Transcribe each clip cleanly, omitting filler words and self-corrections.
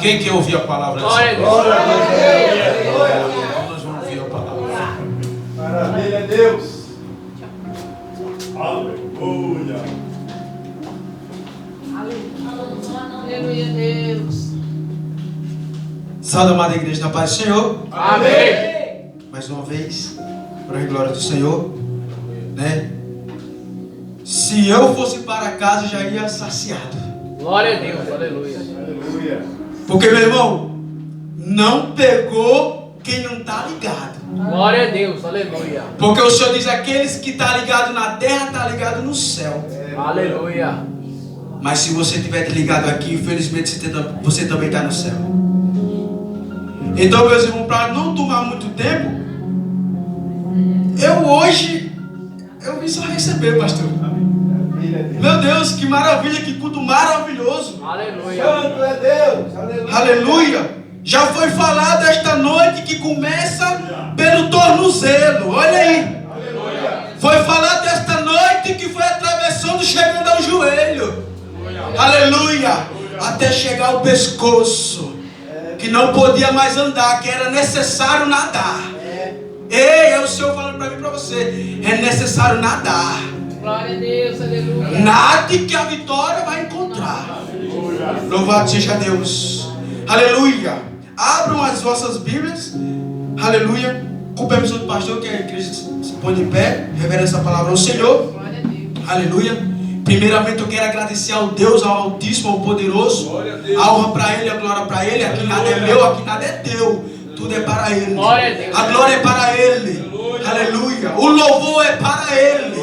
Quem quer ouvir a palavra? Glória a Deus. Nós vamos ouvir a palavra. Maravilha, Deus. Aleluia. Aleluia, Deus. Salve, amada igreja, na paz do Senhor. Amém. Mais uma vez, para a glória do Senhor, né? Se eu fosse para casa, já ia saciado. Glória a Deus. Aleluia. Aleluia. Porque, meu irmão, não pegou quem não está ligado. Glória a Deus. Aleluia. Porque o Senhor diz: aqueles que estão ligados na terra, estão ligados no céu. Aleluia. Mas se você estiver desligado aqui, infelizmente você também está no céu. Então, meus irmãos, para não tomar muito tempo, eu vim só receber, pastor. Meu Deus, que maravilha, que culto maravilhoso. Aleluia. Santo é Deus. Aleluia. Aleluia. Já foi falado esta noite que começa pelo tornozelo. Olha aí. Aleluia. Foi falado esta noite que foi atravessando, chegando ao joelho. Aleluia. Até chegar ao pescoço. Que não podia mais andar, que era necessário nadar. Ei, é o Senhor falando para mim e para você. É necessário nadar. Glória a Deus. Aleluia. Nade que a vitória vai encontrar. Louvado seja Deus. Aleluia. Abram as vossas Bíblias. Aleluia. Com o permissão do pastor, que a igreja se põe de pé. Reverência a palavra ao Senhor. Glória a Deus. Aleluia. Primeiramente eu quero agradecer ao Deus, ao Altíssimo, ao Poderoso. A honra para Ele, a glória para Ele. Aqui nada é meu, aqui nada é teu. Tudo é para Ele. Glória a Deus. A glória é para Ele. Aleluia. O louvor é para Ele.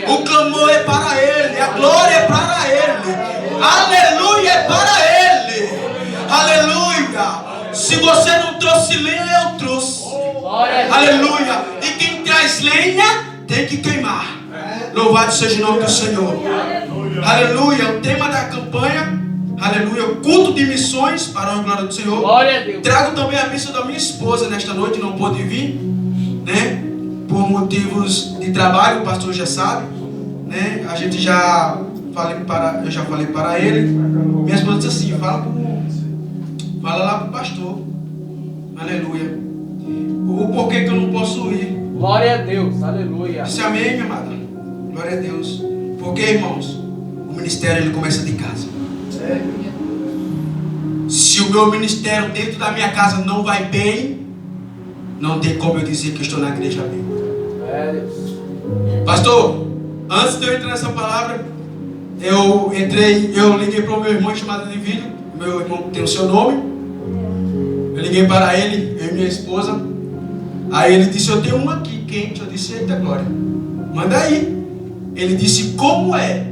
O clamor é para Ele. A glória é para Ele. Aleluia é para Ele. Aleluia. Se você não trouxe lenha, eu trouxe. Glória a Deus. Aleluia. E quem traz lenha tem que queimar. Louvado seja o nome do Senhor. Aleluia. O tema da campanha, aleluia, o culto de missões para a glória do Senhor. Glória a Deus. Trago também a missa da minha esposa nesta noite, não pôde vir, né? Por motivos de trabalho, o pastor já sabe, né? A gente eu já falei para ele. Minha esposa disse assim: fala lá para o pastor. Aleluia. O porquê que eu não posso ir. Glória a Deus. Aleluia. Disse amém, minha amada. Glória a Deus. Porque, irmãos, o ministério ele começa de casa. Se o meu ministério dentro da minha casa não vai bem, não tem como eu dizer que eu estou na igreja bem. Pastor, antes de eu entrar nessa palavra, eu liguei para o meu irmão chamado de vídeo. Meu irmão tem o seu nome. Eu liguei para ele, eu e minha esposa. Aí ele disse: eu tenho uma aqui quente. Eu disse: eita glória, manda aí. Ele disse: como é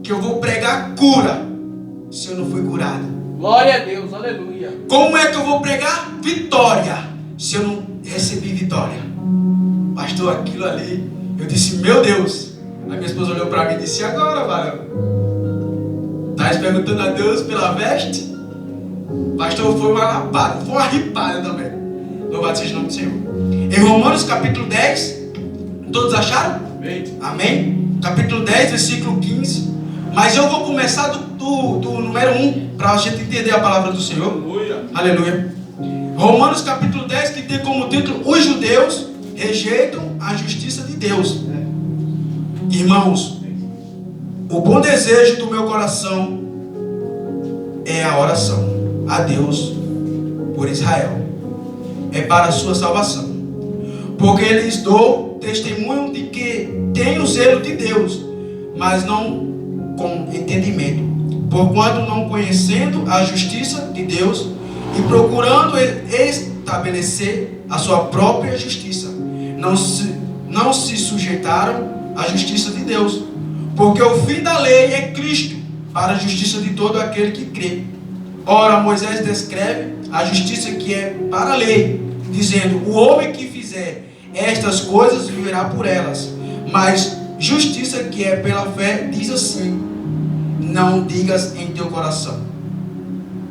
que eu vou pregar cura se eu não fui curado? Glória a Deus. Aleluia. Como é que eu vou pregar vitória se eu não recebi vitória? Pastor, aquilo ali, eu disse: meu Deus. A minha esposa olhou para mim e disse: agora, valeu? Estás perguntando a Deus pela veste? Pastor, foi uma lapada, foi uma ripada também. Louvado seja o nome do Senhor. Em Romanos capítulo 10, todos acharam? Amém? Capítulo 10, versículo 15. Mas eu vou começar do número 1, para a gente entender a palavra do Senhor. Aleluia. Romanos capítulo 10, que tem como título: os judeus rejeitam a justiça de Deus. Irmãos, o bom desejo do meu coração é a oração a Deus por Israel. É para a sua salvação. Porque lhes dou testemunho de que tenho o zelo de Deus, mas não com entendimento. Porquanto não conhecendo a justiça de Deus e procurando estabelecer a sua própria justiça, não se sujeitaram à justiça de Deus. Porque o fim da lei é Cristo, para a justiça de todo aquele que crê. Ora, Moisés descreve a justiça que é para a lei, dizendo: o homem que fizer estas coisas viverá por elas. Mas justiça que é pela fé diz assim: não digas em teu coração: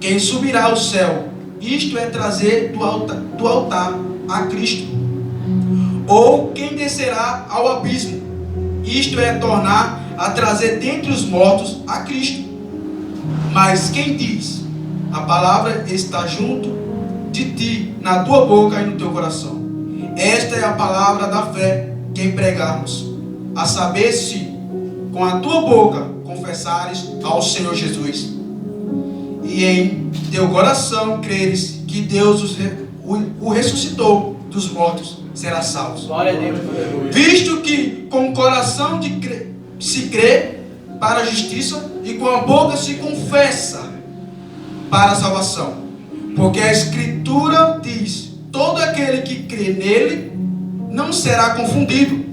quem subirá ao céu? Isto é trazer do altar a Cristo. Ou quem descerá ao abismo? Isto é tornar a trazer dentre os mortos a Cristo. Mas quem diz: a palavra está junto de ti, na tua boca e no teu coração. Esta é a palavra da fé que empregarmos, a saber se com a tua boca confessares ao Senhor Jesus e em teu coração creres que Deus o ressuscitou dos mortos, será salvo. Glória a Deus. Aleluia. Visto que com o coração se crê para a justiça e com a boca se confessa para a salvação. Porque a Escritura diz: todo aquele que crê nele não será confundido,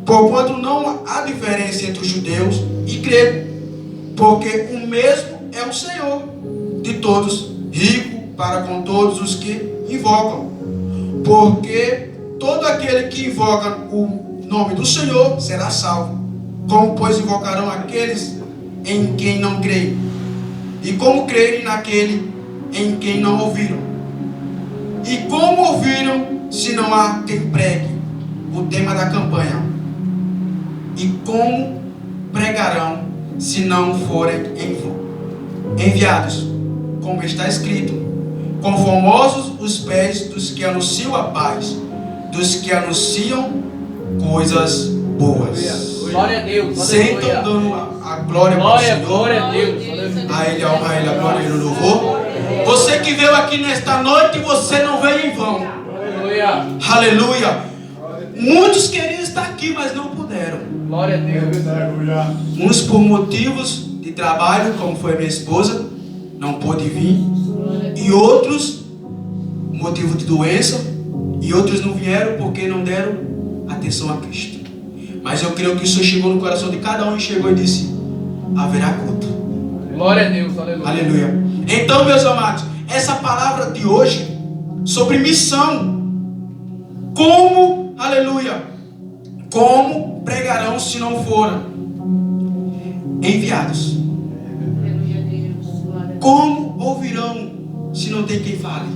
porquanto não há diferença entre os judeus e gregos, porque o mesmo é o Senhor de todos, rico para com todos os que invocam. Porque todo aquele que invoca o nome do Senhor será salvo. Como, pois, invocarão aqueles em quem não creem? E como crerem naquele em quem não ouviram? E como ouviram se não há quem pregue? O tema da campanha. E como pregarão se não forem enviados? Como está escrito: quão formosos os pés dos que anunciam a paz, dos que anunciam coisas boas. Glória a Deus. Sentam Aleluia. dando a glória para o Senhor. Glória a Deus. Aleluia. A Ele a honra, a Ele a glória e o louvor. Você que veio aqui nesta noite, você não veio em vão. Aleluia. Aleluia. Muitos queriam estar aqui, mas não puderam. Glória a Deus. Aleluia. Uns por motivos de trabalho, como foi minha esposa, não pôde vir. E outros, motivo de doença. E outros não vieram porque não deram atenção a Cristo. Mas eu creio que isso chegou no coração de cada um e chegou e disse: haverá culto. Glória a Deus. Aleluia. Aleluia. Então, meus amados, essa palavra de hoje sobre missão. Como, aleluia, como pregarão se não forem enviados? Como ouvirão se não tem quem fale?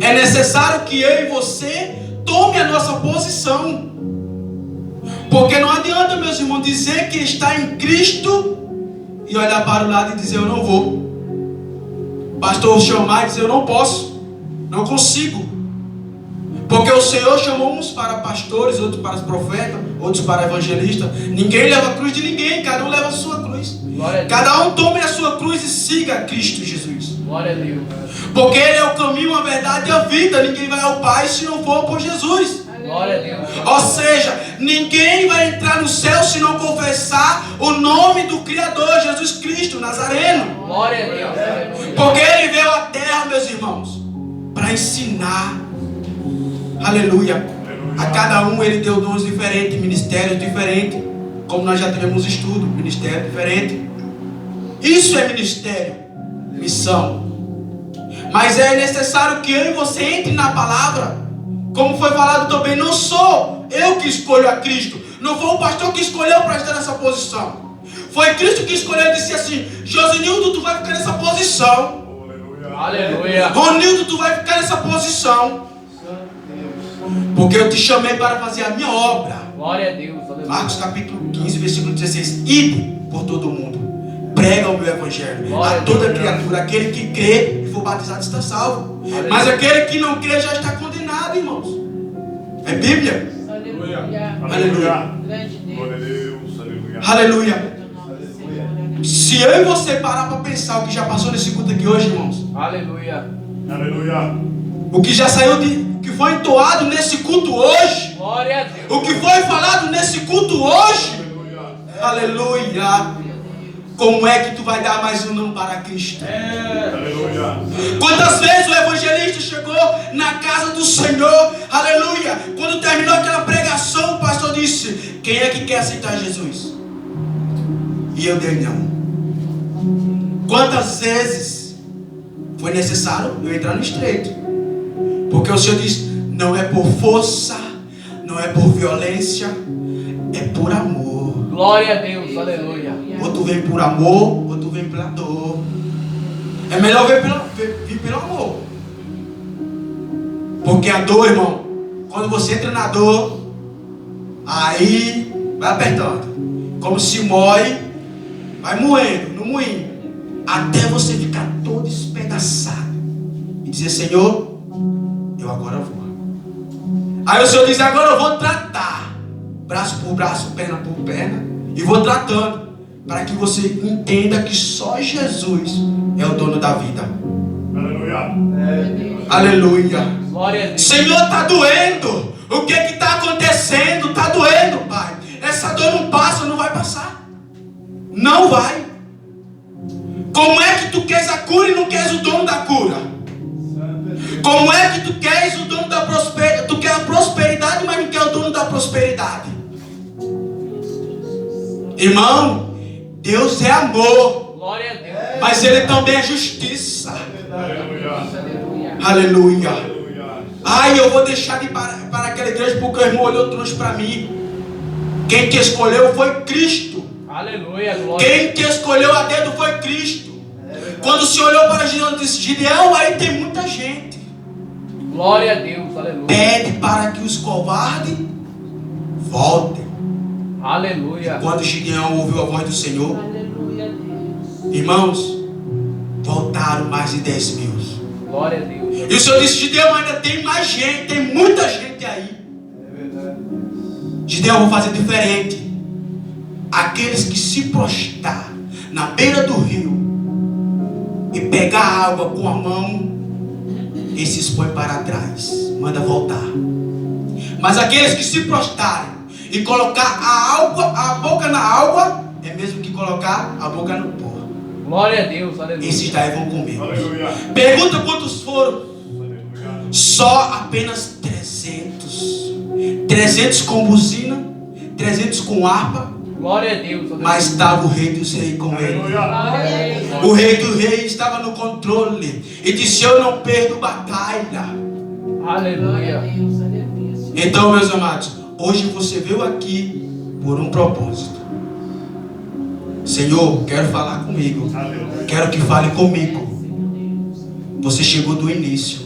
É necessário que eu e você tome a nossa posição. Porque não adianta, meus irmãos, dizer que está em Cristo e olhar para o lado e dizer: eu não vou. Pastor chamar e dizer: eu não posso, não consigo. Porque o Senhor chamou uns para pastores, outros para profetas, outros para evangelistas. Ninguém leva a cruz de ninguém, cada um leva a sua cruz. Cada um tome a sua cruz e siga Cristo Jesus. Glória a Deus. Porque Ele é o caminho, a verdade e a vida. Ninguém vai ao Pai se não for por Jesus. Glória a Deus. Ou seja, ninguém vai entrar no céu se não confessar o nome do Criador, Jesus Cristo Nazareno. Glória a Deus. Porque Ele veio à terra, meus irmãos, para ensinar. Aleluia. A cada um Ele deu dons diferentes, ministérios diferentes. Como nós já tivemos estudo, ministério diferente. Isso é ministério, missão. Mas é necessário que eu e você entre na palavra. Como foi falado também, não sou eu que escolho a Cristo. Não foi o pastor que escolheu para estar nessa posição. Foi Cristo que escolheu e disse assim: Josenildo, tu vai ficar nessa posição. Aleluia. Ronildo, tu vai ficar nessa posição. Porque eu te chamei para fazer a minha obra. Glória a Deus. Aleluia. Marcos capítulo 15, versículo 16. Ide por todo mundo, prega o meu evangelho Glória a toda criatura. Aquele que crê e for batizado está salvo. Aleluia. Mas aquele que não crê já está condenado, irmãos. É Bíblia. Aleluia. Grande Deus. Glória a Deus. Aleluia. Aleluia. Se eu e você parar para pensar o que já passou nesse culto aqui hoje, irmãos, Aleluia. Aleluia. o que já saiu que foi entoado nesse culto hoje, Glória a Deus. o que foi falado nesse culto hoje, Aleluia. aleluia. Como é que tu vai dar mais um não para Cristo? Aleluia. Quantas vezes o evangelista chegou na casa do Senhor, aleluia, quando terminou aquela pregação, o pastor disse: quem é que quer aceitar Jesus? E eu dei não. Quantas vezes foi necessário eu entrar no estreito? Porque o Senhor diz: não é por força, não é por violência, é por amor. Glória a Deus. Aleluia. Ou tu vem por amor, ou tu vem pela dor. É melhor vir pelo amor. Porque a dor, irmão, quando você entra na dor, aí vai apertando. Como se moe, vai moendo no moinho, até você ficar todo dizer: Senhor, eu agora vou. Aí o Senhor diz: agora eu vou tratar, braço por braço, perna por perna, e vou tratando, para que você entenda que só Jesus é o dono da vida. Aleluia. Aleluia. Glória a Deus. Senhor, está doendo. O que está acontecendo? Está doendo, Pai. Essa dor não passa, não vai passar. Não vai. Como é que tu queres a cura e não queres o dono da cura? Como é que tu queres o dono da prosperidade? Tu quer a prosperidade, mas não quer o dono da prosperidade. Irmão, Deus é amor, Glória a Deus. mas Ele também é justiça. Aleluia. Aleluia. Aleluia. Ai, eu vou deixar de ir para aquela igreja porque o irmão olhou, trouxe para mim. Quem te escolheu foi Cristo. Aleluia. Glória. Quem te escolheu a dedo foi Cristo. Quando se olhou para Gideão e disse: Gideão, aí tem muita gente. Glória a Deus. Aleluia. Pede para que os covardes voltem. Aleluia. Quando Gideão ouviu a voz do Senhor, Aleluia, Deus. irmãos, voltaram mais de 10 mil. Glória a Deus. E o Senhor disse: Gideão, ainda tem mais gente, tem muita gente aí. Gideão, eu vou fazer diferente. Aqueles que se prostrar na beira do rio e pegar água com a mão, esses põe para trás, manda voltar. Mas aqueles que se prostrarem e colocar a boca na água, é mesmo que colocar a boca no pó. Glória a Deus. Aleluia. Esses daí vão comer. Aleluia. Pergunta quantos foram. Aleluia. Só apenas 300. 300 com buzina, 300 com harpa, Glória a Deus. Aleluia. mas estava o rei dos reis com ele. Aleluia. O rei do rei estava no controle e disse: eu não perdo batalha. Glória a Aleluia. Deus, aleluia. Senhor. Então, meus amados, hoje você veio aqui por um propósito. Senhor, quero falar comigo. Aleluia. Quero que fale comigo. Você chegou do início.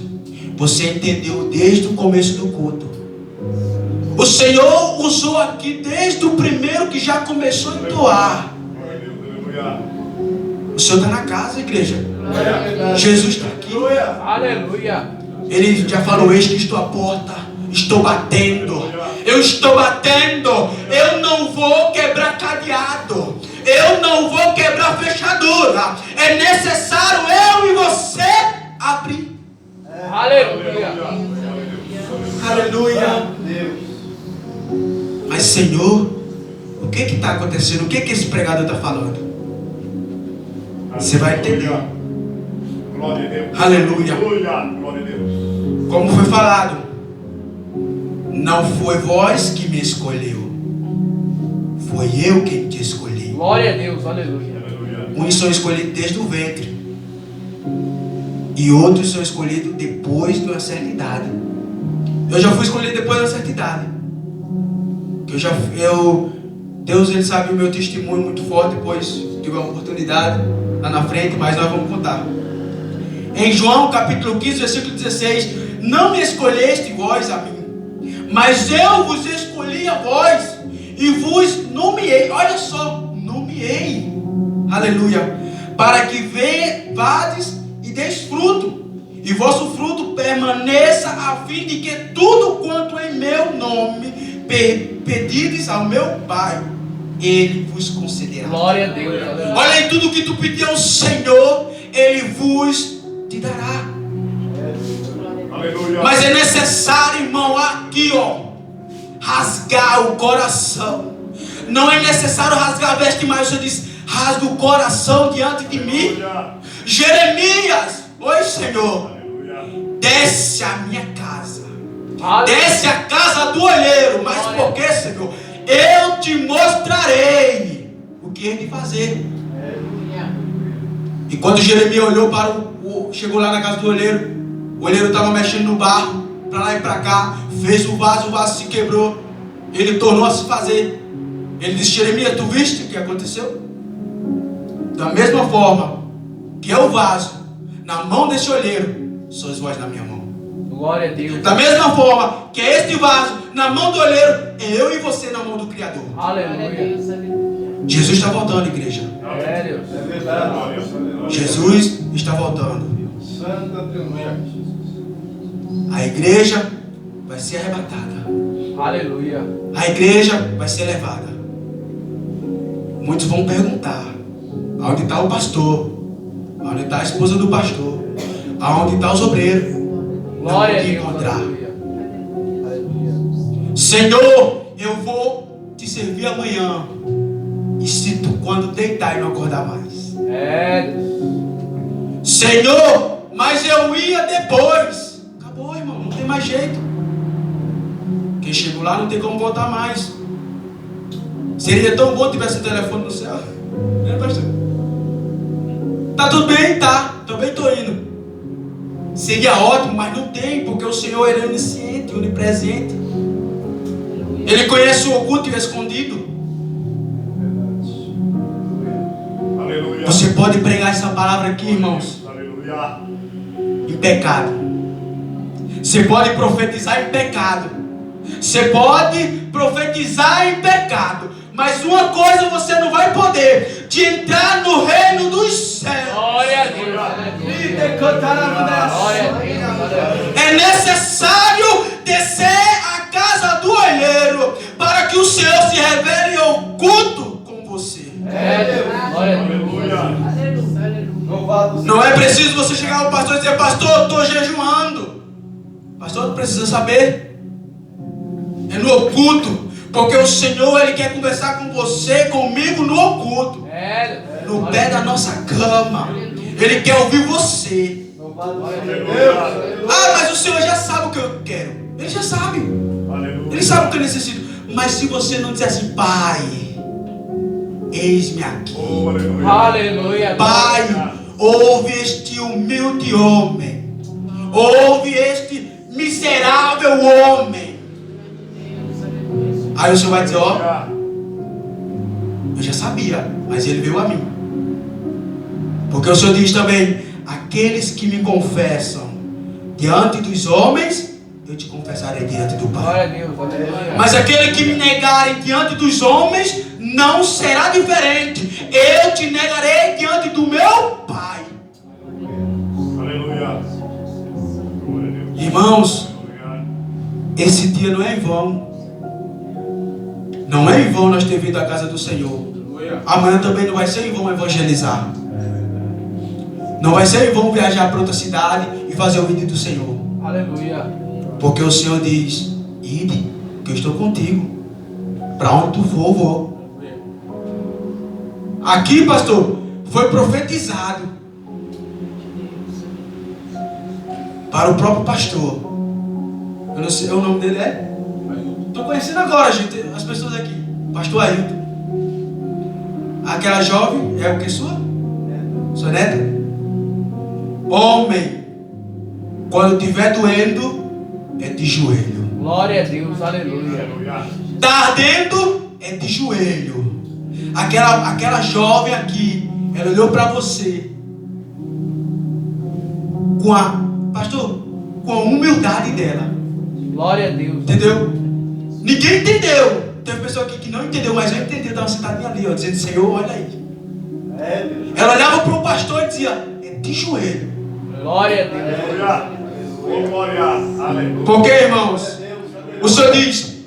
Você entendeu desde o começo do culto. O Senhor usou aqui desde o primeiro que já começou a entoar. Aleluia. O Senhor está na casa, igreja. Jesus está aqui. Aleluia. Ele já falou: eis que estou à porta, estou batendo. Eu estou batendo. Eu não vou quebrar cadeado. Eu não vou quebrar fechadura. É necessário eu e você abrir. Aleluia. Aleluia. Mas, Senhor, o que está acontecendo? O que esse pregador está falando? Você vai entender. Glória a Deus. Aleluia. Aleluia. Glória a Deus. Como foi falado, não foi vós que me escolheu, foi eu quem te escolhi. Glória a Deus. Aleluia. Aleluia. Uns são escolhidos desde o ventre e outros são escolhidos depois de uma certa idade. Eu já fui escolhido depois de uma certa idade. Deus, ele sabe o meu testemunho muito forte. Depois tive uma oportunidade lá na frente, mas nós vamos contar. Em João capítulo 15, versículo 16: não me escolheste vós a mim, mas eu vos escolhi a vós e vos nomeei. Olha só, nomeei. Aleluia. Para que vades e deis fruto, e vosso fruto permaneça, a fim de que tudo quanto em meu nome pedides ao meu Pai, Ele vos concederá. Glória a Deus. Aleluia. Olha aí, tudo que tu pedir ao Senhor, Ele vos te dará. Aleluia. Mas é necessário, irmão, aqui rasgar o coração. Não é necessário rasgar a veste, mas o Senhor diz: rasga o coração diante de mim. Aleluia. Jeremias, oi Senhor, Aleluia. desce a minha casa, Aleluia. desce a casa do olheiro. Mas por que, Senhor? Eu te mostrarei o que ele fazer. E quando Jeremias olhou para chegou lá na casa do olheiro, o olheiro estava mexendo no barro, para lá e para cá, fez o vaso se quebrou, ele tornou a se fazer. Ele disse: Jeremias, tu viste o que aconteceu? Da mesma forma que é o vaso na mão desse olheiro, sois vós na minha mão. Glória a Deus. Da mesma forma que é este vaso na mão do olheiro, é eu e você na mão do Criador. Glória a Aleluia. Deus, aleluia. Jesus está voltando, igreja. É Deus. Glória. Jesus está voltando. Santa Aleluia. A igreja vai ser arrebatada. Aleluia. A igreja vai ser levada. Muitos vão perguntar: aonde está o pastor? Aonde está a esposa do pastor? Aonde está os obreiros? Glória Não a vou Deus. encontrar. Aleluia. Aleluia. Senhor, eu vou te servir amanhã. E se tu quando deitar e não acordar mais. É. Senhor, mas eu ia depois. Acabou, irmão, não tem mais jeito. Quem chegou lá não tem como voltar mais. Seria tão bom tivesse um telefone no céu. Né, pastor? Tá tudo bem, tá. Também estou indo. Seria ótimo, mas não tem, porque o Senhor ele é onisciente, onipresente. Ele conhece o oculto e o escondido. Aleluia. Você pode pregar essa palavra aqui, irmãos, Aleluia. em pecado. Você pode profetizar em pecado. Você pode profetizar em pecado. Mas uma coisa você não vai poder: de entrar no reino dos céus. Glória a Deus. Aleluia. Glória a Deus. Aleluia. É necessário descer à casa do olheiro para que o Senhor se revele em oculto com você. É, Deus. Glória a Deus. Aleluia. Aleluia. Aleluia. Não é preciso você chegar ao pastor e dizer: pastor, eu estou jejuando. Pastor, não precisa saber. É no oculto. Porque o Senhor, Ele quer conversar com você, comigo no oculto. É, Deus. No pé da nossa cama. Ele quer ouvir você. Ah, mas o Senhor já sabe o que eu quero. Ele já sabe. Aleluia. Ele sabe o que eu necessito. Mas se você não disser assim: Pai, eis-me aqui. Oh, aleluia. Aleluia. Pai, ouve este humilde homem. Ouve este miserável homem. Aí o Senhor vai dizer: ó, eu já sabia, mas ele veio a mim. Porque o Senhor diz também: aqueles que me confessam diante dos homens, eu te confessarei diante do Pai. Glória a Deus. Aleluia. Mas aquele que me negarem diante dos homens, não será diferente. Eu te negarei diante do meu Pai. Aleluia. Glória a Deus. Irmãos, Aleluia. esse dia não é em vão. Não é em vão nós ter vindo à casa do Senhor. Amanhã também não vai ser em vão evangelizar. Não vai ser em vão viajar para outra cidade e fazer o vídeo do Senhor. Aleluia. Porque o Senhor diz: ide, que eu estou contigo. Para onde tu for, eu vou. Aqui, pastor, foi profetizado para o próprio pastor. Eu não sei, o nome dele é? Estou conhecendo agora, gente, as pessoas aqui. Pastor Ailton. Aquela jovem é o que sua? Sua neta? Homem, quando estiver doendo, é de joelho. Glória a Deus. Aleluia. Aleluia. Está ardendo, é de joelho. Aquela jovem aqui, ela olhou para você pastor, com a humildade dela. Glória a Deus. Entendeu? Ninguém entendeu. Teve pessoa aqui que não entendeu, mas eu entendi. Estava sentadinha ali, ó, dizendo: Senhor, olha aí. Ela olhava para o pastor e dizia: é de joelho. Glória a Deus. Aleluia. Oh, glória. Aleluia. Porque, irmãos, o Senhor diz: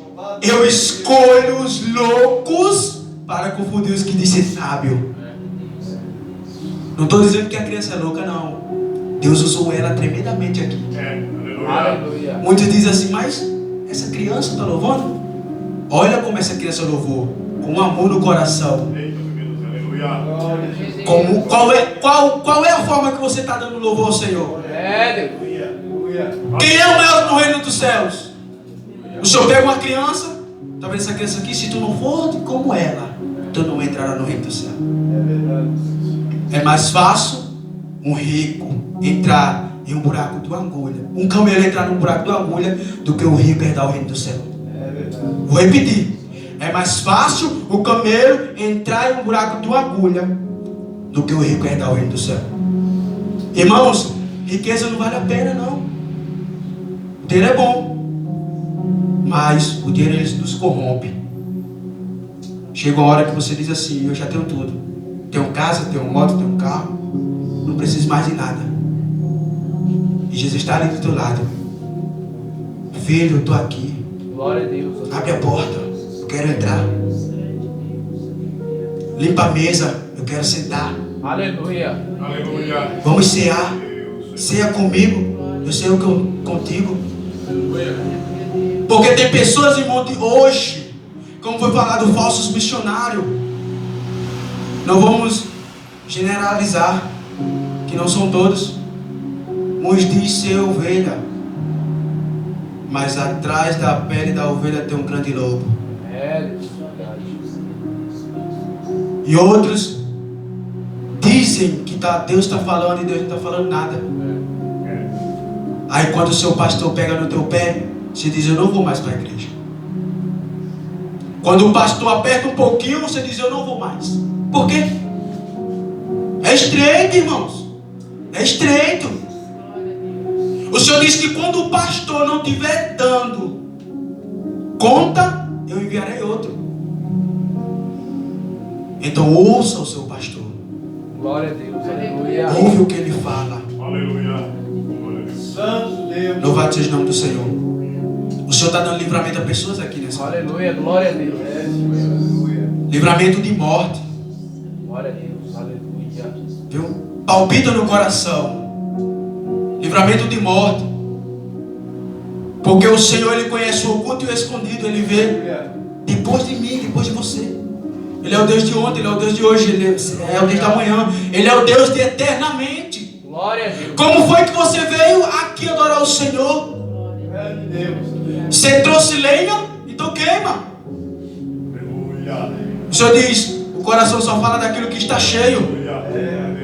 eu escolho os loucos para confundir os que dizem sábio. Não estou dizendo que a criança é louca, não. Deus usou ela tremendamente aqui. Aleluia. Aleluia. Muitos dizem assim: mas essa criança está louvando? Olha como essa criança louvou, com amor no coração. Eita, meu Deus. Aleluia. Qual é a forma que você está dando louvor ao Senhor? É, Deus. Quem é o maior no reino dos céus? O Senhor pega uma criança, está vendo essa criança aqui? Se tu não for como ela, tu não entrará no reino do céu. É mais fácil um rico entrar em um buraco de uma agulha, um camelo entrar num buraco de uma agulha, do que o rico herdar o reino do céu. Vou repetir: é mais fácil o camelo entrar em um buraco de uma agulha do que o rico herdar o reino do céu. Irmãos, riqueza não vale a pena, não. O dinheiro é bom, mas o dinheiro ele nos corrompe. Chega uma hora que você diz assim: eu já tenho tudo. Tenho casa, tenho moto, tenho carro, não preciso mais de nada. Jesus está ali do teu lado. Filho, eu estou aqui. Glória a Deus. Abre a porta, eu quero entrar. Limpa a mesa, eu quero sentar. Aleluia. Aleluia. Vamos cear. Ceia comigo, eu ceio contigo. Porque tem pessoas, irmão, de hoje, como foi falado, falsos missionários. Não vamos generalizar, que não são todos. Uns dizem ser ovelha, mas atrás da pele da ovelha tem um grande lobo. É, E outros dizem que Deus está falando e Deus não está falando nada. Aí quando o seu pastor pega no teu pé, você diz: eu não vou mais para a igreja. Quando o pastor aperta um pouquinho, você diz: eu não vou mais. Por quê? É estreito, irmãos. É estreito. O Senhor diz que quando o pastor não estiver dando conta, eu enviarei outro. Então ouça o seu pastor. glória a Deus. Aleluia. Ouve o que ele fala. Aleluia. Glória a Deus. Santo Deus. Louvado seja o nome do Senhor. O Senhor está dando livramento a pessoas aqui nessa hora. Aleluia. Glória a Deus. Aleluia. Livramento de morte. Glória a Deus. Aleluia. Viu? Palpita no coração. Livramento de morte. Porque o Senhor, Ele conhece o oculto e o escondido. Ele vê depois de mim, depois de você. Ele é o Deus de ontem, Ele é o Deus de hoje, Ele é o Deus da manhã. Ele é o Deus de eternamente. Glória a Deus. Como foi que você veio aqui adorar o Senhor? Grande Deus. Você trouxe lenha? Então queima. Aleluia. O Senhor diz: o coração só fala daquilo que está cheio.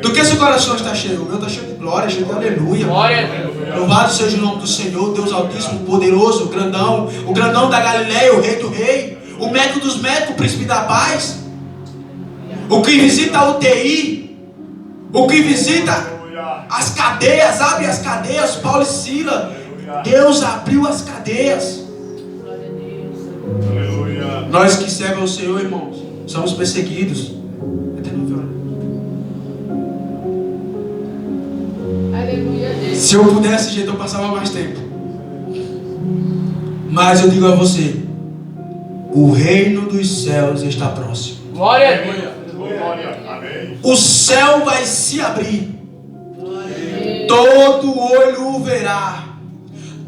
Do que seu coração está cheio? O meu está cheio de glória, cheio de aleluia. Glória a Deus. Louvado seja o nome do Senhor, Deus Altíssimo, poderoso, o grandão da Galileia, o rei do rei, o médico dos médicos, o príncipe da paz, o que visita a UTI, o que visita as cadeias, abre as cadeias, Paulo e Sila. Deus abriu as cadeias. Aleluia. Nós que servem ao Senhor, irmãos, somos perseguidos. Aleluia, Deus. Se eu pudesse, gente, eu passava mais tempo. Mas eu digo a você: o reino dos céus está próximo. Glória a Deus. Glória. Amém. O céu vai se abrir. Todo olho o verá.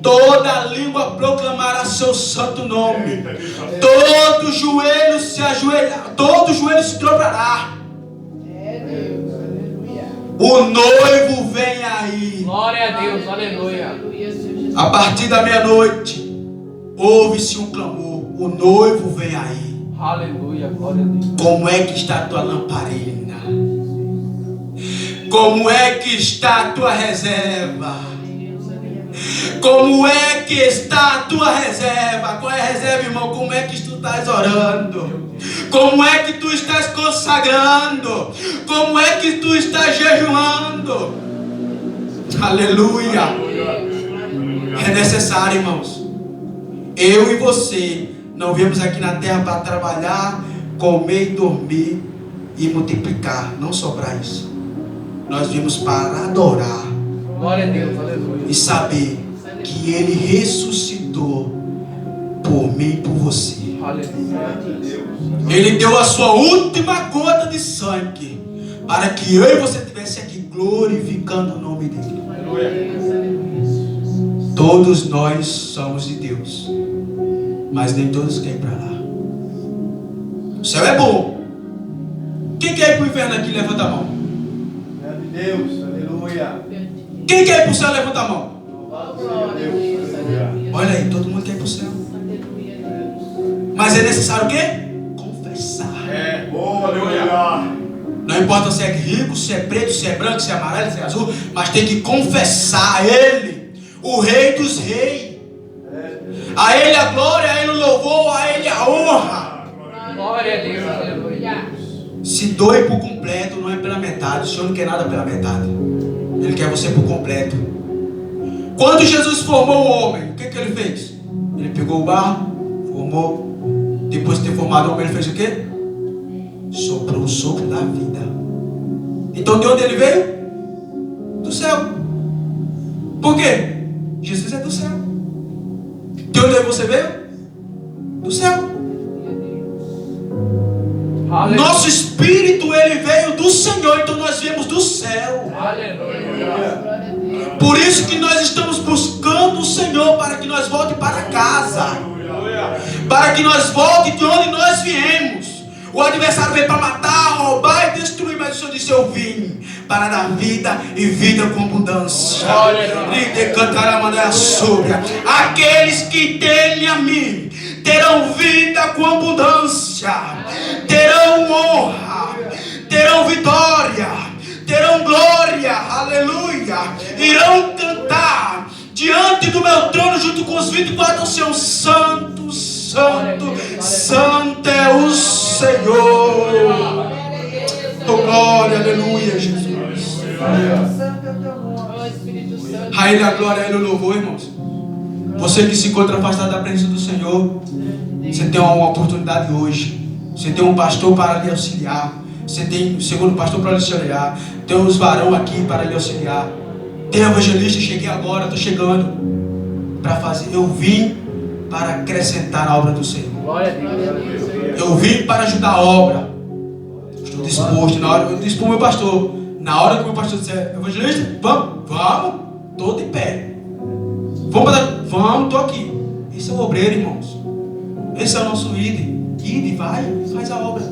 Toda língua proclamará seu santo nome. Todo joelho se ajoelhará. Todo joelho se dobrará. É Deus. Aleluia. O noivo vem aí. Glória a Deus. Aleluia. Aleluia, Senhor Jesus. A partir da meia-noite, ouve-se um clamor: o noivo vem aí. Aleluia. Glória a Deus. Como é que está a tua lamparina? Como é que está a tua reserva? Como é que está a tua reserva? Qual é a reserva, irmão? Como é que tu estás orando? Como é que tu estás consagrando? Como é que tu estás jejuando? Aleluia! É necessário, irmãos. Eu e você não viemos aqui na terra para trabalhar, comer e dormir e multiplicar. Não só para isso. Nós viemos para adorar Glória a Deus. Aleluia. e saber que Ele ressuscitou por mim e por você. Aleluia. Ele deu a sua última gota de sangue para que eu e você estivesse aqui glorificando o nome dEle. Todos nós somos de Deus, mas nem todos querem ir para lá. O céu é bom. Quem quer ir para o inferno aqui, levanta a mão. Grande Deus. Aleluia. Quem quer ir para o céu, levanta a mão. Louvado seja Deus. Aleluia. Olha aí, todo mundo quer ir para o céu. Mas é necessário o quê? Confessar. É. Aleluia. Não importa se é rico, se é preto, se é branco, se é amarelo, se é azul, mas tem que confessar a Ele, o Rei dos Reis. A Ele a glória, a Ele o louvor, a Ele a honra. Glória a Deus. Aleluia. Se doe por completo, não é pela metade. O Senhor não quer nada pela metade. Ele quer você por completo. Quando Jesus formou o homem, o que ele fez? Ele pegou o barro, formou. Depois de ter formado o homem, ele fez o quê? Soprou o sopro da vida. Então de onde ele veio? Do céu. Por quê? Jesus é do céu. De onde você veio? Do céu. Aleluia. Nosso espírito, ele veio do Senhor, então nós viemos do céu. Aleluia. Por isso que nós estamos buscando o Senhor para que nós volte para casa, para que nós volte de onde nós viemos. O adversário veio para matar, roubar e destruir, mas o Senhor disse: eu vim para dar vida e vida com abundância. Líder cantará mandar sobre aqueles que temem a mim terão vida com abundância, terão honra, terão vitória, terão glória, aleluia. Irão cantar diante do meu trono junto com os 24 anciãos: santo, santo, santo é o Senhor. Oh, glória, aleluia, Jesus. Santo é o teu nome. Ó Espírito Santo. A Ele a glória, a Ele o louvor, irmãos. Você que se encontra afastado da presença do Senhor, você tem uma oportunidade hoje. Você tem um pastor para lhe auxiliar. Você tem o segundo pastor para lhe auxiliar. Tem os varão aqui para lhe auxiliar. Tem evangelista, cheguei agora, estou chegando para fazer. Eu vim para acrescentar na obra do Senhor. Glória a Deus. Eu vim para ajudar a obra. Estou disposto. Na hora, eu disse para o meu pastor, na hora que o meu pastor disser: evangelista, vamos, estou de pé. Vamos, estou aqui. Esse é o obreiro, irmãos. Esse é o nosso líder. Ide, vai, faz a obra.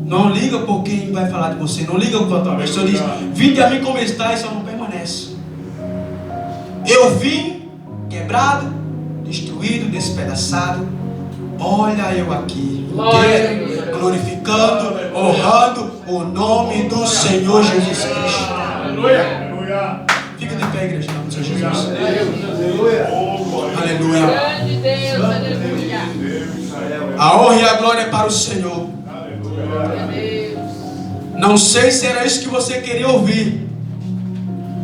Não liga por quem vai falar de você. Não liga por a tua vez. O Senhor diz: vinde a mim como está, e só não permanece. Eu vim quebrado, destruído, despedaçado. Olha eu aqui, inteiro, glorificando, honrando o nome do Senhor Jesus Cristo. Aleluia. Fica de pé, igreja, em nome do Senhor Jesus. Aleluia. Oh, glória. Aleluia. Grande Deus, aleluia. A honra e a glória é para o Senhor. Glória a Deus. Não sei se era isso que você queria ouvir,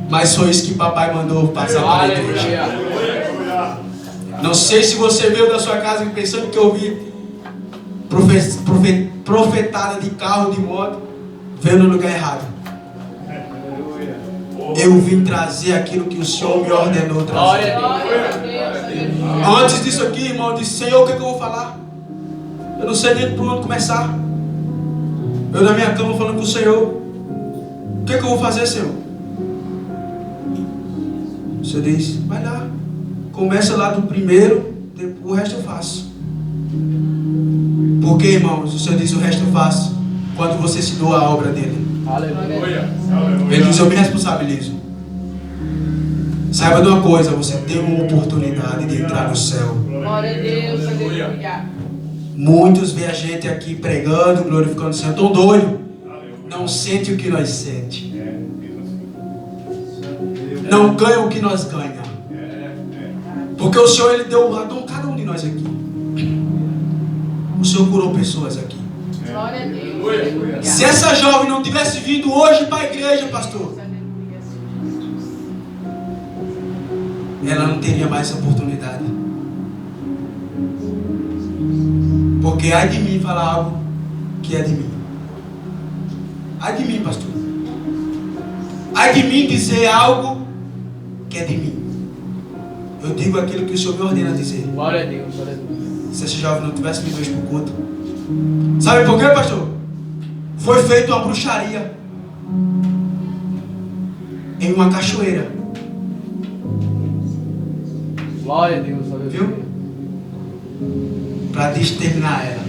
mas foi isso que papai mandou passar para a igreja. Aleluia. Não sei se você veio da sua casa pensando que eu ouvi profetada de carro, de moto. Veio no lugar errado. Eu vim trazer aquilo que o Senhor me ordenou trazer. Glória a Glória a Deus, aleluia. Antes disso aqui, irmão, eu disse: Senhor, o que é que eu vou falar? Eu não sei nem por onde começar. Eu na minha cama falando com o Senhor: o que é que eu vou fazer, Senhor? O Senhor diz: vai lá, começa lá do primeiro, o resto eu faço. Porque, irmãos, o Senhor diz: o resto eu faço quando você se doa a obra dele. Aleluia. Ele diz: eu me responsabilizo. Saiba de uma coisa: você tem uma oportunidade de entrar no céu. Glória a Deus, aleluia. Muitos veem a gente aqui pregando, glorificando o Senhor, tão doido. Não sente o que nós sente. Não ganha o que nós ganhamos. Porque o Senhor, Ele deu a dom a cada um de nós aqui. O Senhor curou pessoas aqui. Glória a Deus, aleluia. Se essa jovem não tivesse vindo hoje para a igreja, pastor, ela não teria mais essa oportunidade. Porque ai de mim falar algo que é de mim. Ai de mim, pastor. Ai de mim dizer algo que é de mim. Eu digo aquilo que o Senhor me ordena dizer. Glória a Deus. Glória a Deus. Se esse jovem não tivesse vindo hoje para o culto. Sabe por quê, pastor? Foi feita uma bruxaria em uma cachoeira. Glória a Deus. Aleluia. Viu? Para exterminar ela.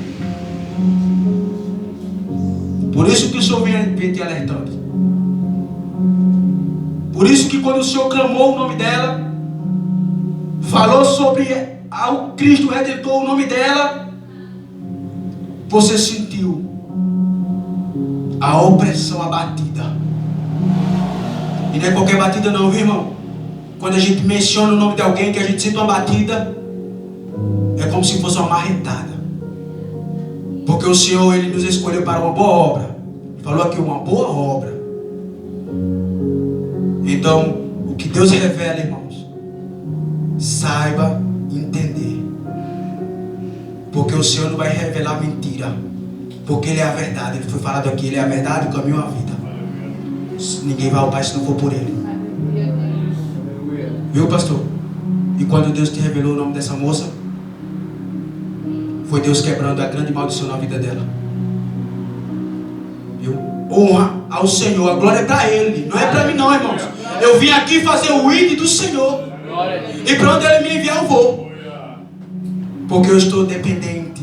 Por isso que o Senhor vem te alertando. Por isso que quando o Senhor clamou o nome dela, falou sobre ao Cristo Redentor, o nome dela, você sentiu a opressão, a batida. E não é qualquer batida não, viu, irmão? Quando a gente menciona o nome de alguém que a gente sente uma batida, é como se fosse uma marretada. Porque o Senhor, Ele nos escolheu para uma boa obra. Falou aqui, uma boa obra. Então, o que Deus revela, irmãos, saiba entender. Porque o Senhor não vai revelar mentira. Porque Ele é a verdade. Ele foi falado aqui, Ele é a verdade, o caminho e a vida. Ninguém vai ao Pai se não for por Ele. Aleluia, Deus. Viu, pastor? E quando Deus te revelou o nome dessa moça, foi Deus quebrando a grande maldição na vida dela. Viu? Honra ao Senhor, a glória é para Ele, não é para mim não, irmãos. Eu vim aqui fazer o ID do Senhor. E para onde Ele me enviar eu vou. Porque eu estou dependente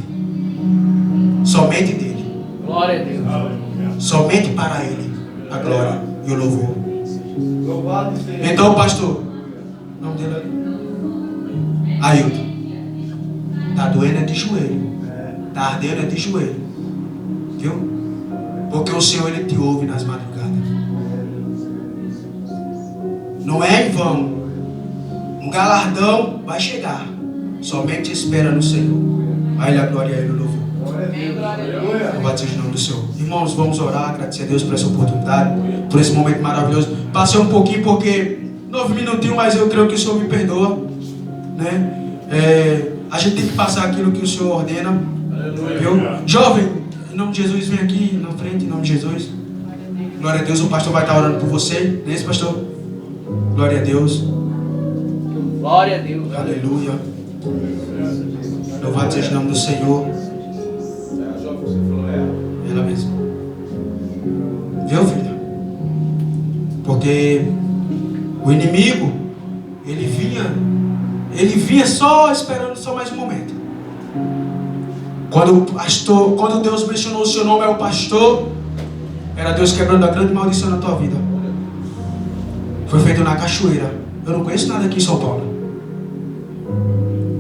somente dEle. Glória a Deus. Somente para Ele a glória e o louvor. Louvado seja. Então, pastor, o nome dele ali? Ailton. Tá doendo é de joelho. Tá ardendo é de joelho. Viu? Porque o Senhor, Ele te ouve nas madrugadas. Não é em vão. Um galardão vai chegar. Somente espera no Senhor. A Ele a glória e a Ele o louvor. Louvado seja o nome do Senhor. Irmãos, vamos orar, agradecer a Deus por essa oportunidade, por esse momento maravilhoso. Passei um pouquinho porque 9 minutinhos, mas eu creio que o Senhor me perdoa, né? A gente tem que passar aquilo que o Senhor ordena. Viu? Jovem, em nome de Jesus, vem aqui na frente, em nome de Jesus. Glória a Deus, o pastor vai estar orando por você. Não é isso, pastor? Glória a Deus. Glória a Deus. Aleluia. Louvado seja o nome do Senhor. Ela mesma. Viu, filha? Porque o inimigo, ele vinha só esperando só mais um momento. Quando Deus mencionou o seu nome ao pastor, era Deus quebrando a grande maldição na tua vida. Foi feito na cachoeira. Eu não conheço nada aqui em São Paulo.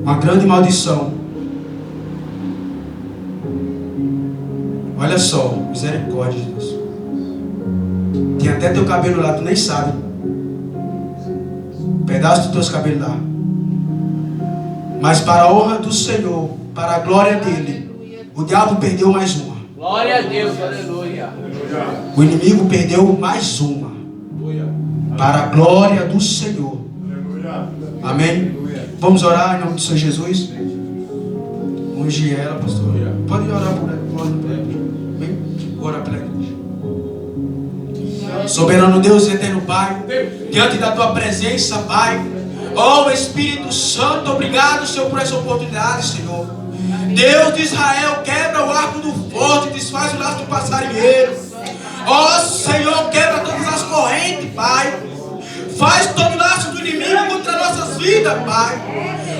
Uma grande maldição. Olha só, misericórdia de Deus. Tem até teu cabelo lá, tu nem sabe. Pedaço dos teus cabelos lá. Mas para a honra do Senhor, para a glória dele, o diabo perdeu mais uma. Glória a Deus, aleluia. O inimigo perdeu mais uma. Para a glória do Senhor. Amém? Vamos orar em nome do Senhor Jesus. Unge ela, pastor. Pode orar por ela. Vem, ora para ela. Soberano Deus e eterno Pai, diante da tua presença, Pai. Oh Espírito Santo, obrigado, Senhor, por essa oportunidade, Senhor. Deus de Israel, quebra o arco do forte, desfaz o laço do passarinheiro. Oh Senhor, quebra todas as correntes, Pai. Faz todo o laço do inimigo contra nossas vidas, Pai.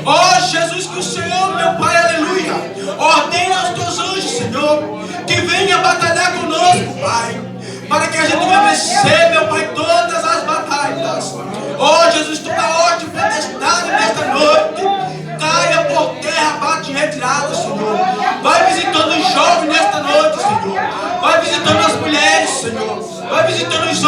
Oh Jesus, que o Senhor, meu Pai, aleluia, ordena aos teus anjos, Senhor, que venha batalhar conosco, Pai, para que a gente venha vencer, meu Pai, todas as batalhas. Oh Jesus, toda ordem potestade nesta noite caia por terra, bate em retirada, Senhor. Vai visitando os jovens nesta noite, Senhor. Vai visitando as mulheres, Senhor. Vai visitando os